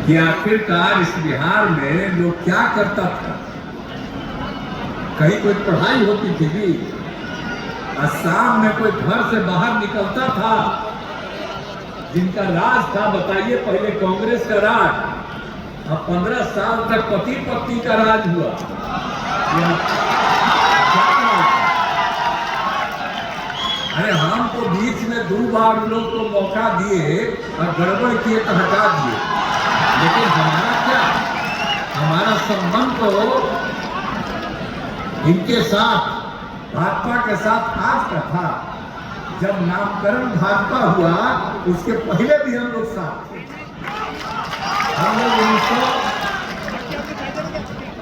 कि आखिरकार इस बिहार में लोग क्या करता था। कहीं कोई पढ़ाई होती थी भी, असम में कोई घर से बाहर निकलता था, जिनका राज था, बताइए, पहले कांग्रेस का राज, अब 15 साल तक पति पत्नी का राज हुआ। अरे हम तो बीच में 2 बार लोग को मौका दिए और गड़बड़ किए तो हटा दिए, लेकिन हमारा क्या, हमारा संबंध तो इनके साथ, भाजपा के साथ आज का था। जब नामकरण भाजपा हुआ उसके पहले भी हम लोग साथ थे। हम लोग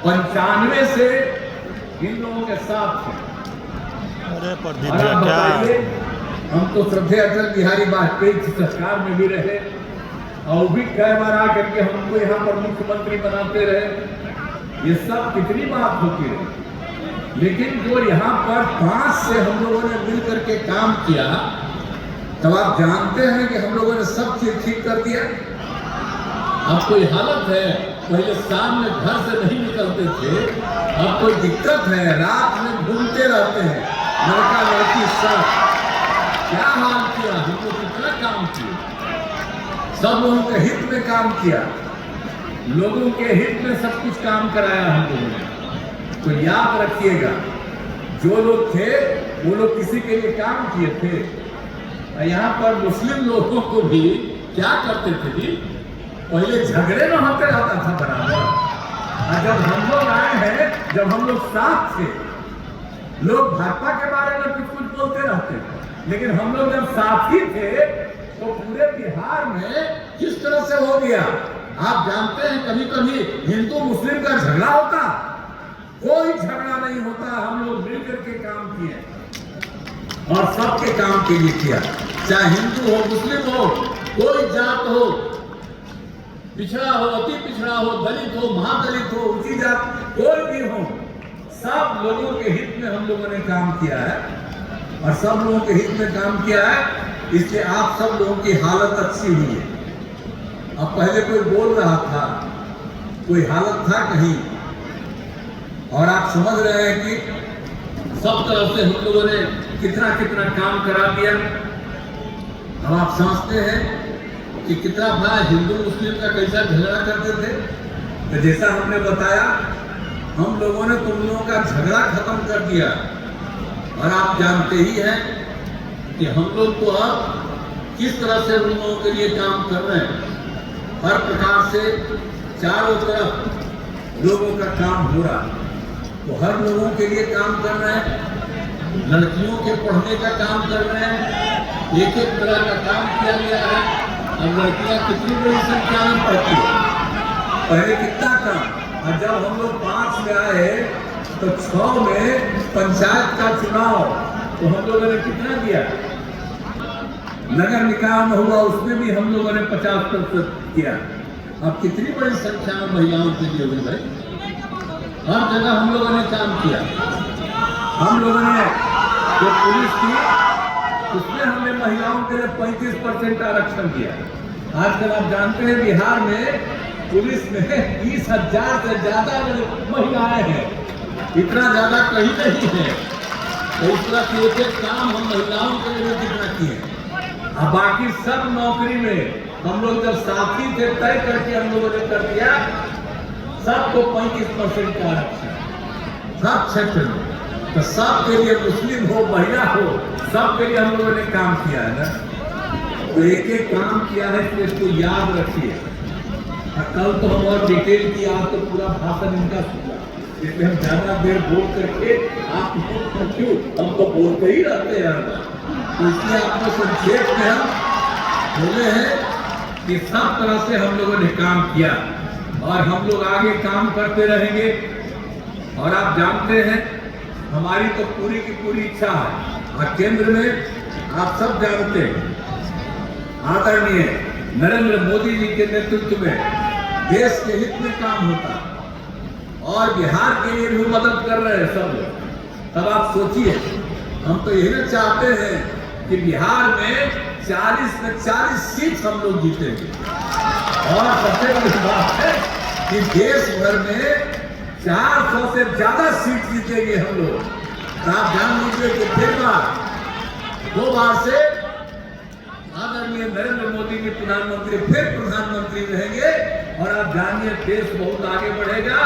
1995 से इन लोगों के साथ थे। अरे प्रदीप और आप क्या, बताइए, हम तो श्रद्धेय अटल बिहारी वाजपेयी की सरकार में भी रहे और भी कई बार आकर के हमको यहाँ पर मुख्यमंत्री बनाते रहे। ये सब कितनी बात होती रही, लेकिन जो यहाँ पर 5 से हम लोगों ने मिल करके काम किया, तब आप जानते हैं कि हम लोगों ने सब चीज ठीक कर दिया। अब कोई हालत है, पहले शाम में घर से नहीं निकलते थे, अब कोई दिक्कत है, रात में घूमते रहते हैं, लड़का लड़की सब। क्या हाल किया, हम लोग कितना काम किया, सब लोगों के हित में काम किया, लोगों के हित में सब कुछ काम कराया हम लोगों ने। तो याद रखिएगा, जो लोग थे वो लोग किसी के लिए काम किए थे। यहाँ पर मुस्लिम लोगों को भी क्या करते थे जी, पहले झगड़े में होते रहता था बराबर, और जब हम लोग आए हैं, जब हम लोग साथ थे, लोग भाजपा के बारे में कुछ बोलते रहते थे, लेकिन हम लोग जब साथी थे तो पूरे बिहार में किस तरह से हो गया। आप जानते हैं, कभी कभी हिंदू मुस्लिम का झगड़ा होता, कोई झगड़ा नहीं होता, हम लोग मिलकर के काम किए और सबके काम के लिए किया, चाहे हिंदू हो, मुस्लिम हो, कोई जात हो, पिछड़ा हो, अति पिछड़ा हो, दलित हो, महादलित हो, ऊंची जात, कोई भी हो, सब लोगों के हित में हम लोगों ने काम किया है और सब लोगों के हित में काम किया है। इसलिए आप सब लोगों की हालत अच्छी हुई है। अब पहले कोई बोल रहा था, कोई हालत था कहीं, और आप समझ रहे हैं कि सब तरफ से हम लोगों ने कितना कितना काम करा दिया। अब आप समझते हैं कि कितना बड़ा हिंदू मुस्लिम का कैसा झगड़ा करते थे। तो जैसा हमने बताया, हम लोगों ने तुम लोगों का झगड़ा खत्म कर दिया, और आप जानते ही हैं कि हम लोग तो अब किस तरह से उन लोगों के लिए काम कर रहे हैं। हर प्रकार से चारों तरफ लोगों का काम हो रहा है, तो हर लोगों के लिए काम कर रहे हैं, लड़कियों के पढ़ने का काम कर रहे हैं, एक एक तरह का काम किया गया है। अब लड़कियां कितनी बड़ी संख्या में पढ़ती है, पहले कितना काम, और जब हम लोग 5 में आए तो 6 में पंचायत का चुनाव, तो हम लोगों ने कितना दिया, नगर निकाय में हुआ, उसमें भी हम लोगों ने 50% किया। अब कितनी बड़ी संख्या में महिलाओं के लिए हुई भाई, हर जगह हम लोगों ने काम किया। हम लोगों ने जो पुलिस थी, उसमें हमने महिलाओं के लिए 35% आरक्षण दिया। आजकल आप जानते हैं बिहार में पुलिस में 20,000 से ज्यादा महिलाएं हैं, इतना ज्यादा कहीं नहीं है। तो इस तरह के एक काम हम महिलाओं के लिए कितना किए। अब बाकी सब नौकरी में हम लोग जब साथी थे, तय करके हम लोगों ने कर दिया, सबको 35% का आरक्षण सब क्षेत्र में। तो सबके लिए, मुस्लिम हो, महिला हो, सबके लिए हम लोगों ने काम किया है ना। तो एक एक काम किया है, तो इसको याद रखिए। कल तो हम और डिटेल की, आज तो पूरा भाषण इनका सुना, इसलिए हम ज्यादा देर बोल करके आप क्यों, हम तो बोलते ही रहते हैं, तो इसलिए आपको संक्षेप में हम बोले हैं कि सब तरह से हम लोगों ने काम किया और हम लोग आगे काम करते रहेंगे। और आप जानते हैं, हमारी तो पूरी की पूरी इच्छा है, और केंद्र में आप सब जानते हैं, आदरणीय नरेंद्र मोदी जी के नेतृत्व में देश के हित में काम होता, और बिहार के लिए भी मदद कर रहे हैं सब लोग। तब आप सोचिए, हम तो यही ना चाहते हैं कि बिहार में 40 में 40 सीट हम लोग जीतेंगे। और सबसे बड़ी बात है कि देश भर में 400 से ज्यादा सीट जीतेंगे हम लोग। तो आप जान लीजिए कि फिर बार 2 बार से आदरणीय नरेंद्र मोदी जी प्रधानमंत्री फिर प्रधानमंत्री रहेंगे और आप जानिए देश बहुत आगे बढ़ेगा।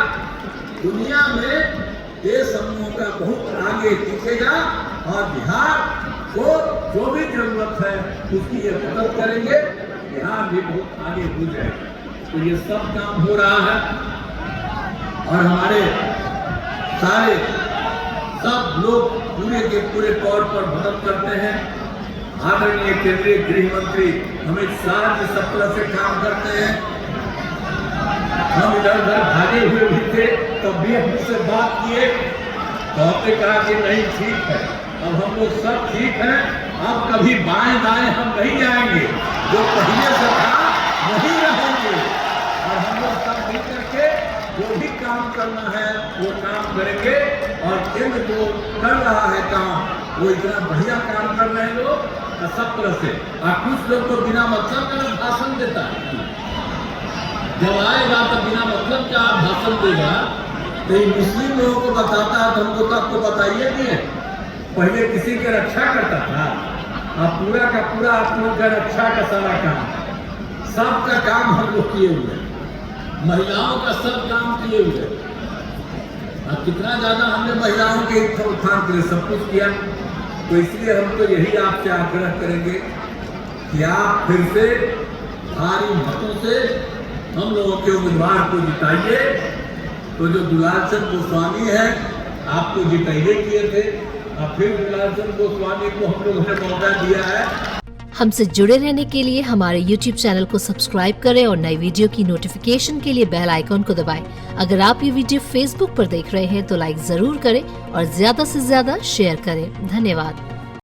दुनिया में देश हम लोगों का बहुत आगे टिकेगा और बिहार को जो भी जरूरत है उसकी ये मदद करेंगे। बिहार भी बहुत आगे हो जाएगा। तो ये सब काम हो रहा है और हमारे सारे सब लोग पूरे के पूरे तौर पर मदद करते हैं। आदरणीय केंद्रीय गृह मंत्री अमित शाह जी सब तरह से काम करते हैं। हम इधर उधर भागे हुए भी थे तब भी हमसे बात किए तो हमने कहा कि नहीं ठीक है, अब हम लोग सब ठीक हैं, अब कभी बाएं दाएं हम नहीं जाएंगे, जो पहले से था वही रहेंगे और हम लोग सब मिल करके जो भी काम करना है वो काम करेंगे। और केंद्र जो कर रहा है काम वो इतना बढ़िया काम कर रहे हैं लोग सब तरह से। और कुछ लोग तो बिना मतलब का भाषण देता है, जब आएगा तो बिना मतलब का भाषण देगा तो ये मुस्लिम लोगों को बताता है तो हमको तो आपको बताइए नहीं है। पहले किसी की रक्षा करता था, अब पूरा का पूरा आप लोग का रक्षा का सारा काम सबका काम हम लोग किए हुए, महिलाओं का सब काम किए हुए। अब कितना ज्यादा हमने महिलाओं के उत्थान के लिए सब कुछ किया। तो इसलिए हम तो यही आपसे आग्रह करेंगे कि आप फिर से भारी मतों से हम लोगों के उम्मीदवार को जिताइए। तो जो दुलाल चंद गोस्वामी है आपको जिताइए किए थे, और फिर दुलाल चंद गोस्वामी को हम लोगों ने मौका दिया है। हमसे जुड़े रहने के लिए हमारे YouTube चैनल को सब्सक्राइब करें और नई वीडियो की नोटिफिकेशन के लिए बेल आइकॉन को दबाएं। अगर आप ये वीडियो Facebook पर देख रहे हैं तो लाइक जरूर करें और ज्यादा से ज्यादा शेयर करें। धन्यवाद।